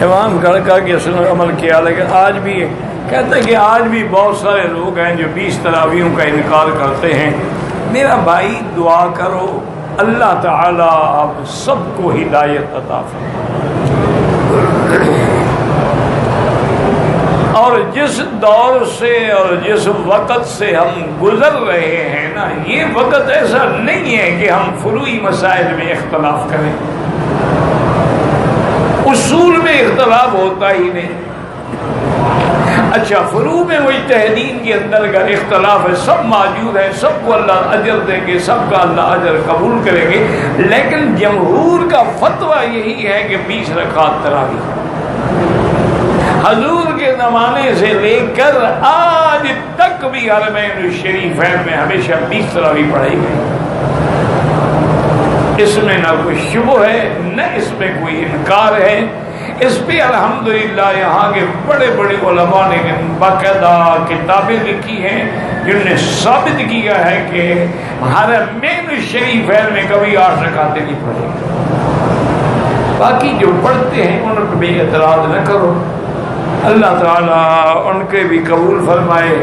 امام گھڑکا کی اصل عمل کیا، لیکن آج بھی کہتے ہیں کہ آج بھی بہت سارے لوگ ہیں جو 20 تراویحوں کا انکار کرتے ہیں۔ میرا بھائی دعا کرو اللہ تعالیٰ آپ سب کو ہدایت عطا فرمائے۔ اور جس دور سے اور جس وقت سے ہم گزر رہے ہیں نا، یہ وقت ایسا نہیں ہے کہ ہم فروعی مسائل میں اختلاف کریں، اصول میں اختلاف ہوتا ہی نہیں۔ اچھا فروع میں مجتہدین کے اندر اگر اختلاف ہے، سب موجود ہے، سب کو اللہ اجر دیں گے، سب کا اللہ اجر قبول کریں گے، لیکن جمہور کا فتویٰ یہی ہے کہ 20 رکعت تراویح۔ حضور کے زمانے سے لے کر آج تک بھی حرمین الشریفین میں ہمیشہ 20 تراویح پڑھائی گئی، اس میں نہ کوئی شبہ ہے نہ اس میں کوئی انکار ہے۔ اس پہ الحمدللہ یہاں کے بڑے بڑے علماء نے باقاعدہ کتابیں لکھی ہیں جن نے ثابت کیا ہے کہ حرمین الشریفین میں کبھی 8 رکعتیں نہیں پڑھی۔ باقی جو پڑھتے ہیں ان پہ بھی اعتراض نہ کرو، اللہ تعالیٰ ان کے بھی قبول فرمائے۔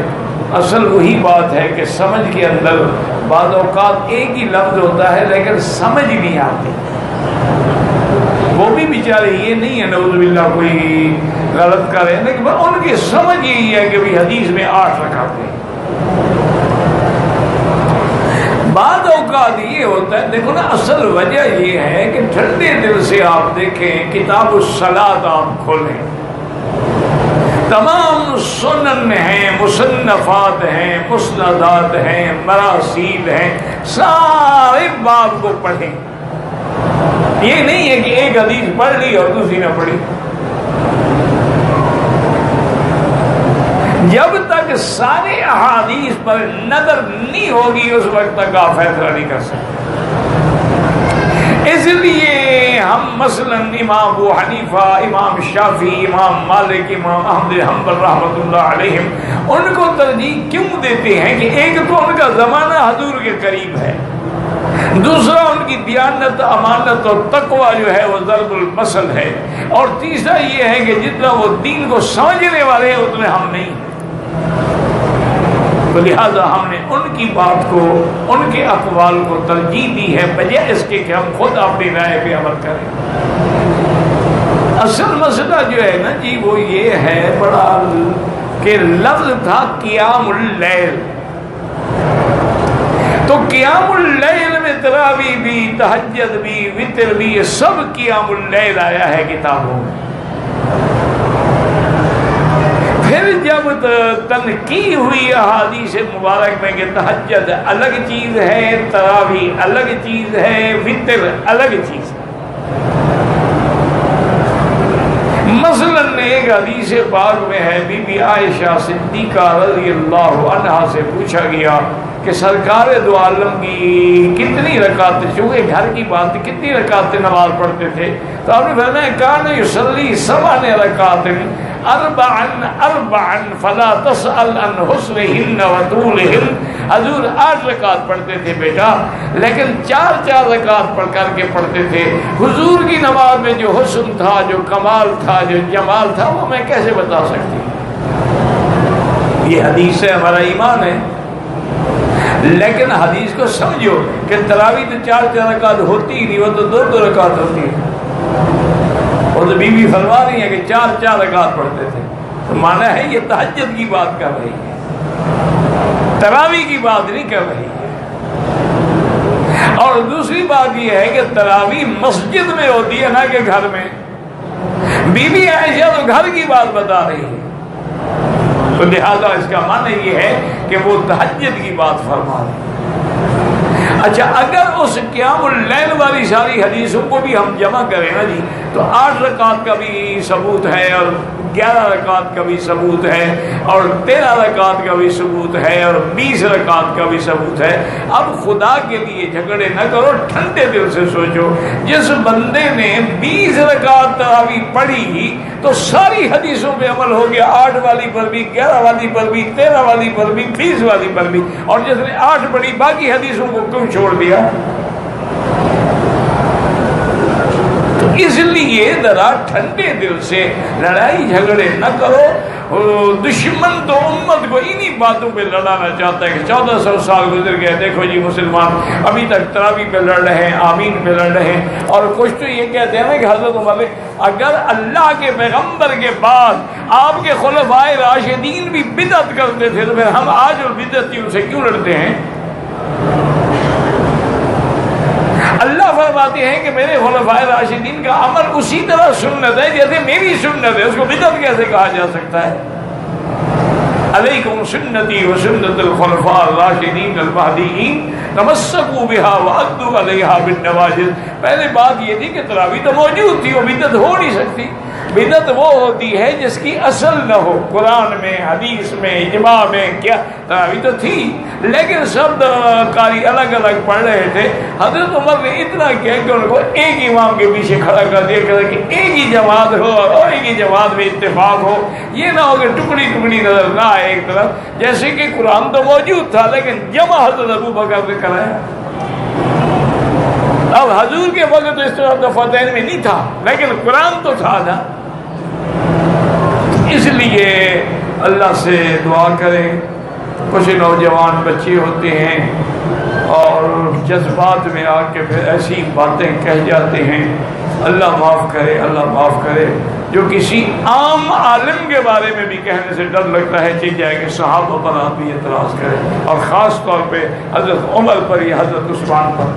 اصل وہی بات ہے کہ سمجھ کے اندر بعض اوقات ایک ہی لفظ ہوتا ہے لیکن سمجھ نہیں آتی۔ وہ بھی بیچارے یہ نہیں ہے نعوذ باللہ کوئی غلط کرے، لیکن ان کی سمجھ یہی ہے کہ بھی حدیث میں 8 رکعتیں۔ بعض اوقات یہ ہوتا ہے، دیکھو نا اصل وجہ یہ ہے کہ ٹھنڈے دل سے آپ دیکھیں کتاب الصلاۃ آپ کھولیں، تمام سنن ہیں، مصنفات ہیں، مسندات ہیں، مراسیل ہیں، سارے باب کو پڑھیں۔ یہ نہیں ہے کہ ایک حدیث پڑھ لی اور دوسری نہ پڑھی۔ جب تک سارے احادیث پر نظر نہیں ہوگی اس وقت تک آپ فیصلہ نہیں کر سکتے۔ اس لیے ہم مثلا امام ابو حنیفہ، امام شافعی، امام مالک، امام احمد حنبل رحمۃ اللہ علیہم ان کو ترجیح کیوں دیتے ہیں کہ ایک تو ان کا زمانہ حضور کے قریب ہے، دوسرا ان کی دیانت، امانت اور تقوی جو ہے وہ ضرب المثل ہے، اور تیسرا یہ ہے کہ جتنا وہ دین کو سمجھنے والے ہیں اتنے ہم نہیں ہیں۔ تو لہذا ہم نے ان کی بات کو، ان کے اقوال کو ترجیح دی ہے بجائے اس کے کہ ہم خود اپنی رائے پہ عمل کریں۔ اصل مسئلہ جو ہے نا جی وہ یہ ہے بڑا کہ لفظ تھا قیام اللیل، تو قیام اللیل میں تراویح بھی، تہجد بھی، وتر بھی، یہ سب قیام اللیل آیا ہے کتابوں میں۔ پھر جب تنقیح ہوئی احادیث مبارک میں کہ تہجد الگ چیز ہے، تراویح الگ چیز ہے، وتر الگ چیز ہے۔ مثلا ایک حدیث پاک میں ہے بی بی عائشہ صدیقہ رضی اللہ عنہا سے پوچھا گیا کہ سرکار دو عالم کی کتنی رکعت، چونکہ گھر کی بات کتنی رکعت نماز پڑھتے تھے، تو آپ نے فرمایا کان یصلی 7 رکعات اربعا فلا تسأل عن حسنہن وطولہن۔ حضور 8 رکعت پڑھتے تھے بیٹا، لیکن 4 رکعت پڑھ کر کے پڑھتے تھے۔ حضور کی نماز میں جو حسن تھا، جو کمال تھا، جو جمال تھا، وہ میں کیسے بتا سکتی ہوں؟ یہ حدیث ہے، ہمارا ایمان ہے، لیکن حدیث کو سمجھو کہ تراویح تو 4 رکعت ہوتی ہی نہیں، وہ تو 2 رکعت ہوتی ہے۔ وہ تو بی بی فرما رہی ہیں کہ 4 رکعت پڑھتے تھے، تو مانا ہے یہ تہجد کی بات کر رہی ہے، تراویح کی بات نہیں کر رہی ہے۔ اور دوسری بات یہ ہے کہ تراویح مسجد میں ہوتی ہے نہ کہ گھر میں۔ بی بی عائشہ تو گھر کی بات بتا رہی ہے، تو لہذا اس کا معنی یہ ہے کہ وہ تہجد کی بات فرما رہی ہے۔ اچھا اگر اس قیام اللیل والی ساری حدیثوں کو بھی ہم جمع کریں نا جی، تو 8 رکعت کا بھی ثبوت ہے، اور 11 رکعت کا بھی ثبوت ہے، اور 13 رکعت کا بھی ثبوت ہے، اور 20 رکعت کا بھی ثبوت ہے۔ اب خدا کے لیے جھگڑے نہ کرو، ٹھنڈے دل سے سوچو، جس بندے نے 20 رکعت تراویح پڑھی تو ساری حدیثوں پہ عمل ہو گیا، 8 والی پر بھی، 11 والی پر بھی، 13 والی پر بھی، 20 والی پر بھی، اور جس نے 8 پڑھی باقی حدیثوں کو کیوں چھوڑ دیا؟ تو اس لیے ذرا ٹھنڈے دل سے لڑائی جھگڑے نہ کرو. دشمن تو امت کو انہی باتوں پہ لڑانا چاہتا ہے کہ 1400 سال گزر گئے، دیکھو جی مسلمان ابھی تک تراویح پہ لڑ رہے ہیں، آمین پہ لڑ رہے ہیں. اور کچھ تو یہ کہتے ہیں کہ حضرت عمر اگر اللہ کے پیغمبر کے بعد آپ کے خلفائے راشدین بھی بدعت کرتے تھے تو پھر ہم آج اور بدعتیوں سے کیوں لڑتے ہیں؟ اللہ فرماتے ہیں کہ میرے خلفائے راشدین کا عمل اسی طرح سنت ہے جیسے میری سنت ہے، اس کو بدعت کیسے کہا جا سکتا ہے؟ علیکم سنتی و سنت الخلفاء الراشدین المہدیین تمسکوا بها وعضوا علیہا بالنواجذ. پہلے بات یہ تھی کہ تراویح تو موجود تھی، وہ بدعت ہو نہیں سکتی. بدعت وہ ہوتی ہے جس کی اصل نہ ہو. قرآن میں، حدیث میں، اجماع میں کیا تراویح تو تھی لیکن سب قاری الگ الگ پڑھ رہے تھے. حضرت عمر نے اتنا کیا کہ ان کو ایک امام کے پیچھے کھڑا کر دیا کہ ایک ہی جماعت ہو اور ایک ہی جماعت میں اتفاق ہو. یہ نہ ہو کہ ٹکڑی ٹکڑی نظر نہ آئے ایک طرف. جیسے کہ قرآن تو موجود تھا لیکن جمع حضرت ابو بکر نے کرایا. اب حضور کے وقت تو اس طرح دفاتین میں نہیں تھا لیکن قرآن تو تھا نا. اس لیے اللہ سے دعا کریں. کچھ نوجوان بچے ہوتے ہیں اور جذبات میں آ کے پھر ایسی باتیں کہہ جاتے ہیں. اللہ معاف کرے، اللہ معاف کرے. جو کسی عام عالم کے بارے میں بھی کہنے سے ڈر لگتا ہے چل جائے کہ صحابہ پر آدمی اعتراض کرے، اور خاص طور پہ حضرت عمر پر یا حضرت عثمان پر.